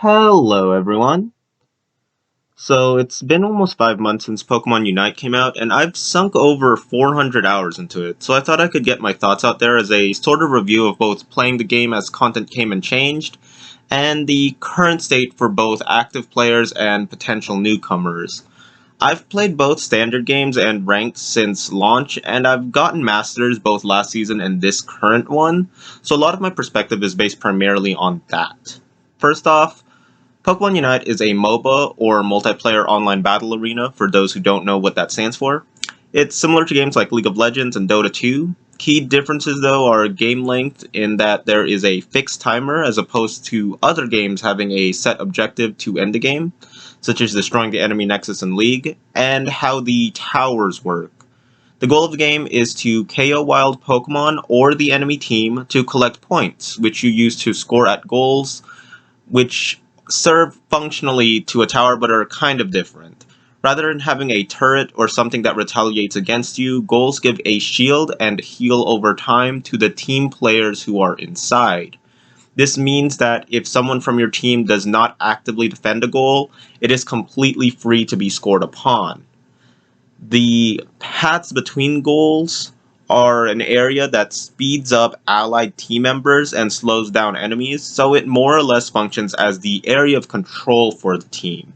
Hello, everyone. So, it's been almost 5 months since Pokemon Unite came out, and I've sunk over 400 hours into it, so I thought I could get my thoughts out there as a sort of review of both playing the game as content came and changed, and the current state for both active players and potential newcomers. I've played both standard games and ranked since launch, and I've gotten masters both last season and this current one, so a lot of my perspective is based primarily on that. First off, Pokemon Unite is a MOBA, or multiplayer online battle arena, for those who don't know what that stands for. It's similar to games like League of Legends and Dota 2. Key differences, though, are game length, in that there is a fixed timer as opposed to other games having a set objective to end the game, such as destroying the enemy Nexus in League, and how the towers work. The goal of the game is to KO wild Pokemon or the enemy team to collect points, which you use to score at goals, which serve functionally to a tower but are kind of different. Rather than having a turret or something that retaliates against you, goals give a shield and heal over time to the team players who are inside. This means that if someone from your team does not actively defend a goal, it is completely free to be scored upon. The paths between goals are an area that speeds up allied team members and slows down enemies, so it more or less functions as the area of control for the team.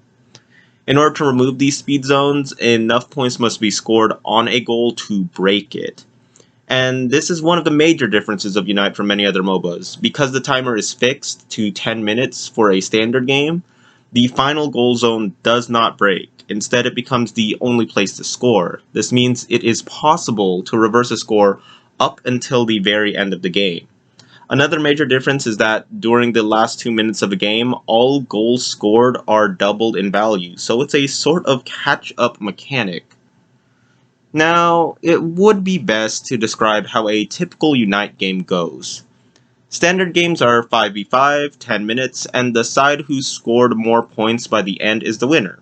In order to remove these speed zones, enough points must be scored on a goal to break it. And this is one of the major differences of Unite from many other MOBAs. Because the timer is fixed to 10 minutes for a standard game, the final goal zone does not break. Instead, it becomes the only place to score. This means it is possible to reverse a score up until the very end of the game. Another major difference is that during the last 2 minutes of a game, all goals scored are doubled in value, so it's a sort of catch-up mechanic. Now, it would be best to describe how a typical Unite game goes. Standard games are 5v5, 10 minutes, and the side who scored more points by the end is the winner.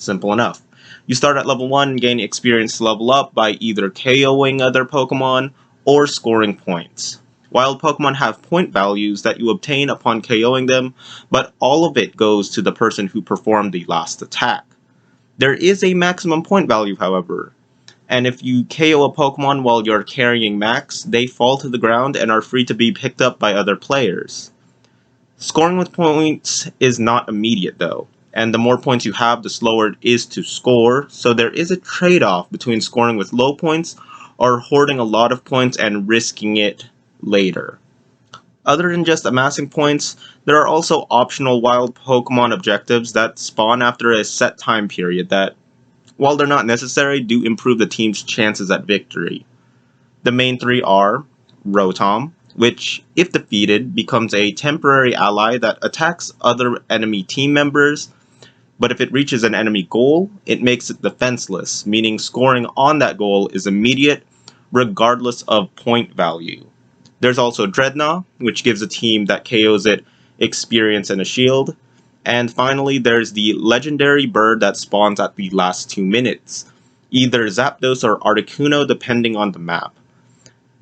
Simple enough. You start at level 1 and gain experience to level up by either KOing other Pokemon or scoring points. Wild Pokemon have point values that you obtain upon KOing them, but all of it goes to the person who performed the last attack. There is a maximum point value, however, and if you KO a Pokemon while you're carrying Max, they fall to the ground and are free to be picked up by other players. Scoring with points is not immediate though, and the more points you have, the slower it is to score, so there is a trade-off between scoring with low points or hoarding a lot of points and risking it later. Other than just amassing points, there are also optional wild Pokemon objectives that spawn after a set time period that, while they're not necessary, do improve the team's chances at victory. The main three are Rotom, which, if defeated, becomes a temporary ally that attacks other enemy team members, but if it reaches an enemy goal, it makes it defenseless, meaning scoring on that goal is immediate, regardless of point value. There's also Dreadnought, which gives a team that KOs it experience and a shield. And finally, there's the legendary bird that spawns at the last 2 minutes, either Zapdos or Articuno depending on the map.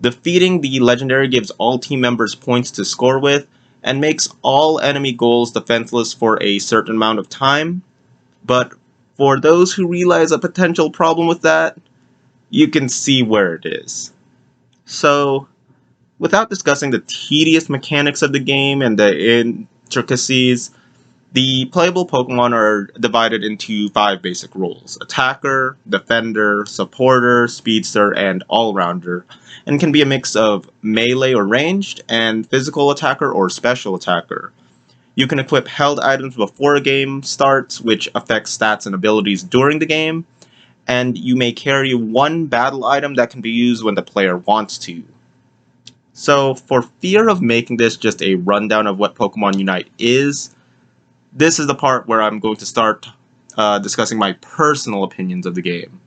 Defeating the legendary gives all team members points to score with, and makes all enemy goals defenseless for a certain amount of time. But for those who realize a potential problem with that, you can see where it is. So, without discussing the tedious mechanics of the game and the intricacies, the playable Pokemon are divided into 5 basic roles: Attacker, Defender, Supporter, Speedster, and All-Rounder, and can be a mix of melee or ranged, and Physical Attacker or Special Attacker. You can equip held items before a game starts, which affects stats and abilities during the game, and you may carry one battle item that can be used when the player wants to. So, for fear of making this just a rundown of what Pokemon Unite is, this is the part where I'm going to start discussing my personal opinions of the game.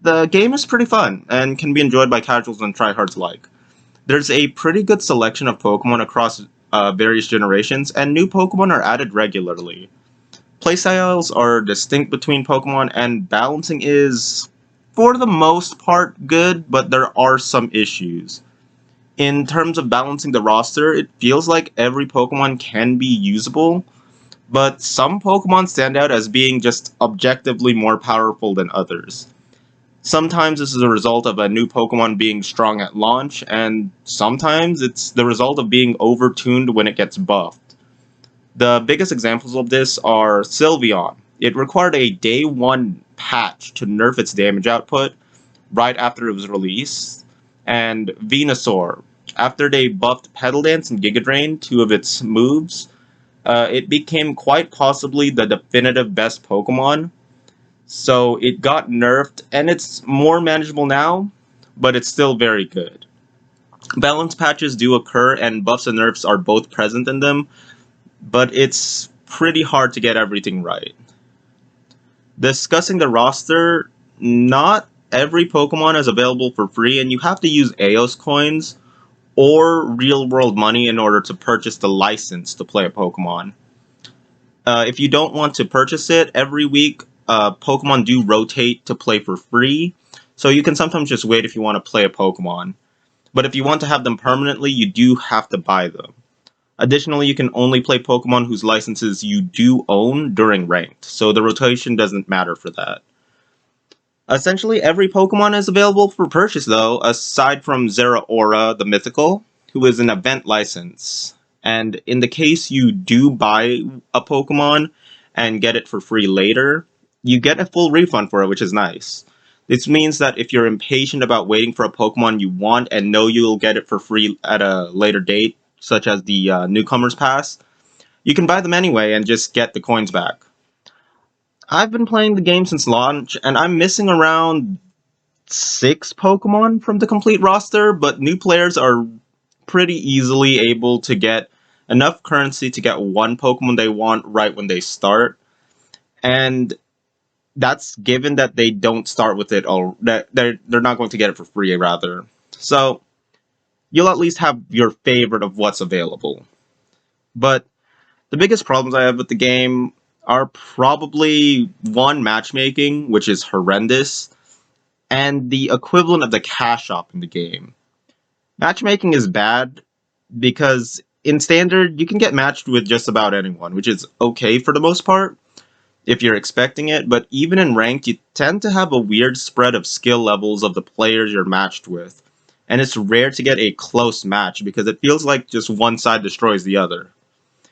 The game is pretty fun, and can be enjoyed by casuals and tryhards alike. There's a pretty good selection of Pokemon across various generations, and new Pokemon are added regularly. Playstyles are distinct between Pokemon, and balancing is, for the most part, good, but there are some issues. In terms of balancing the roster, it feels like every Pokemon can be usable, but some Pokemon stand out as being just objectively more powerful than others. Sometimes this is a result of a new Pokemon being strong at launch, and sometimes it's the result of being overtuned when it gets buffed. The biggest examples of this are Sylveon. It required a day 1 patch to nerf its damage output right after it was released, and Venusaur. After they buffed Petal Dance and Giga Drain, two of its moves, it became quite possibly the definitive best Pokemon. So it got nerfed, and it's more manageable now, but it's still very good. Balance patches do occur, and buffs and nerfs are both present in them, but it's pretty hard to get everything right. Discussing the roster, not every Pokemon is available for free, and you have to use Eos coins or real world money in order to purchase the license to play a Pokemon. If you don't want to purchase it, every week Pokemon do rotate to play for free, so you can sometimes just wait if you want to play a Pokemon. But if you want to have them permanently, you do have to buy them. Additionally, you can only play Pokemon whose licenses you do own during ranked, so the rotation doesn't matter for that. Essentially, every Pokemon is available for purchase though, aside from Zeraora, the mythical, who is an event license. And in the case you do buy a Pokemon and get it for free later, you get a full refund for it, which is nice. This means that if you're impatient about waiting for a Pokemon you want and know you'll get it for free at a later date, such as the Newcomer's Pass, you can buy them anyway and just get the coins back. I've been playing the game since launch, and I'm missing around 6 Pokemon from the complete roster, but new players are pretty easily able to get enough currency to get one Pokemon they want right when they start. And that's given that they don't start with it, or that they're not going to get it for free, rather. So, you'll at least have your favorite of what's available. But the biggest problems I have with the game are probably one, matchmaking, which is horrendous, and the equivalent of the cash shop in the game. Matchmaking is bad because in standard you can get matched with just about anyone, which is okay for the most part if you're expecting it, but even in ranked you tend to have a weird spread of skill levels of the players you're matched with, and it's rare to get a close match because it feels like just one side destroys the other.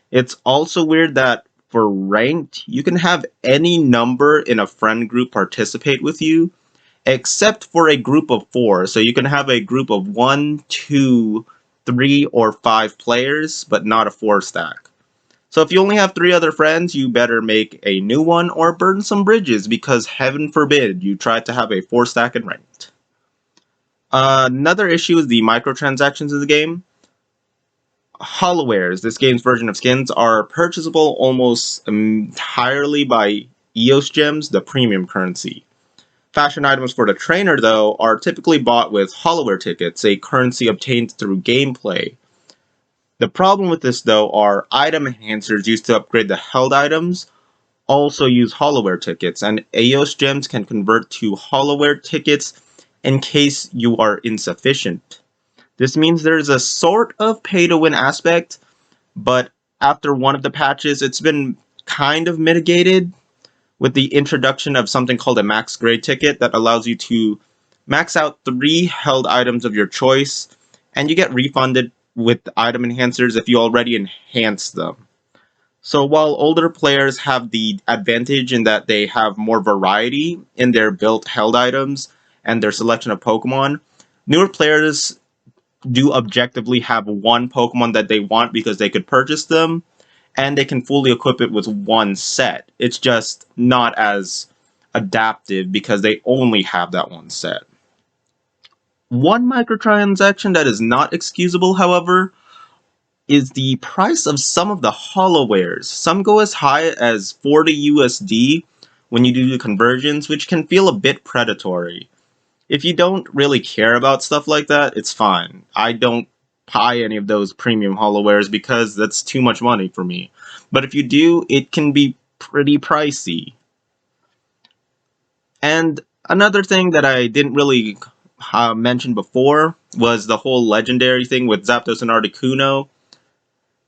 It's also weird that for ranked, you can have any number in a friend group participate with you, except for a group of 4. So you can have a group of 1, 2, 3, or 5 players, but not a 4 stack. So if you only have 3 other friends, you better make a new one or burn some bridges, because heaven forbid you try to have a 4 stack in ranked. Another issue is the microtransactions of the game. Holowares, this game's version of skins, are purchasable almost entirely by EOS gems, the premium currency. Fashion items for the trainer, though, are typically bought with Holoware tickets, a currency obtained through gameplay. The problem with this, though, are item enhancers used to upgrade the held items also use Holoware tickets, and EOS gems can convert to Holoware tickets in case you are insufficient. This means there's a sort of pay-to-win aspect, but after one of the patches, it's been kind of mitigated with the introduction of something called a max grade ticket that allows you to max out 3 held items of your choice, and you get refunded with item enhancers if you already enhanced them. So while older players have the advantage in that they have more variety in their built held items and their selection of Pokemon, newer players do objectively have one Pokemon that they want because they could purchase them, and they can fully equip it with one set. It's just not as adaptive because they only have that one set. One microtransaction that is not excusable, however, is the price of some of the holowares. Some go as high as 40 USD when you do the conversions, which can feel a bit predatory. If you don't really care about stuff like that, it's fine. I don't buy any of those premium holowares because that's too much money for me. But if you do, it can be pretty pricey. And another thing that I didn't really mention before was the whole legendary thing with Zapdos and Articuno.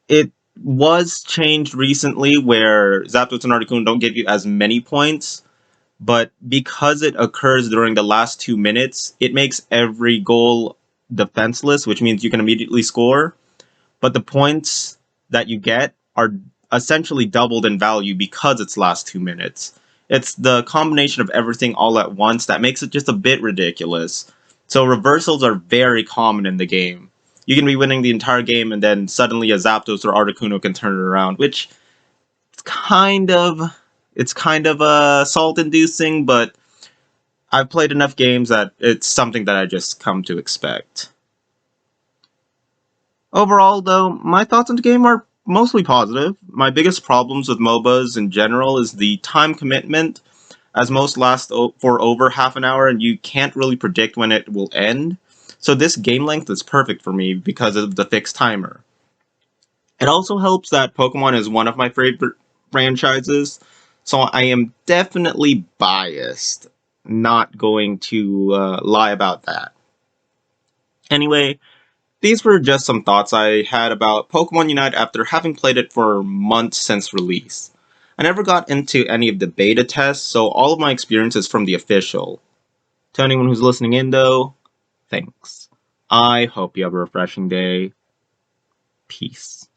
It was changed recently where Zapdos and Articuno don't give you as many points, but because it occurs during the last 2 minutes, it makes every goal defenseless, which means you can immediately score. But the points that you get are essentially doubled in value because it's last 2 minutes. It's the combination of everything all at once that makes it just a bit ridiculous. So reversals are very common in the game. You can be winning the entire game and then suddenly a Zapdos or Articuno can turn it around, which is kind of salt inducing, but I've played enough games that it's something that I just come to expect. Overall, though, my thoughts on the game are mostly positive. My biggest problems with MOBAs in general is the time commitment, as most last for over half an hour and you can't really predict when it will end. So this game length is perfect for me because of the fixed timer. It also helps that Pokemon is one of my favorite franchises, so I am definitely biased. Not going to lie about that. Anyway, these were just some thoughts I had about Pokemon Unite after having played it for months since release. I never got into any of the beta tests, so all of my experience is from the official. To anyone who's listening in, though, thanks. I hope you have a refreshing day. Peace.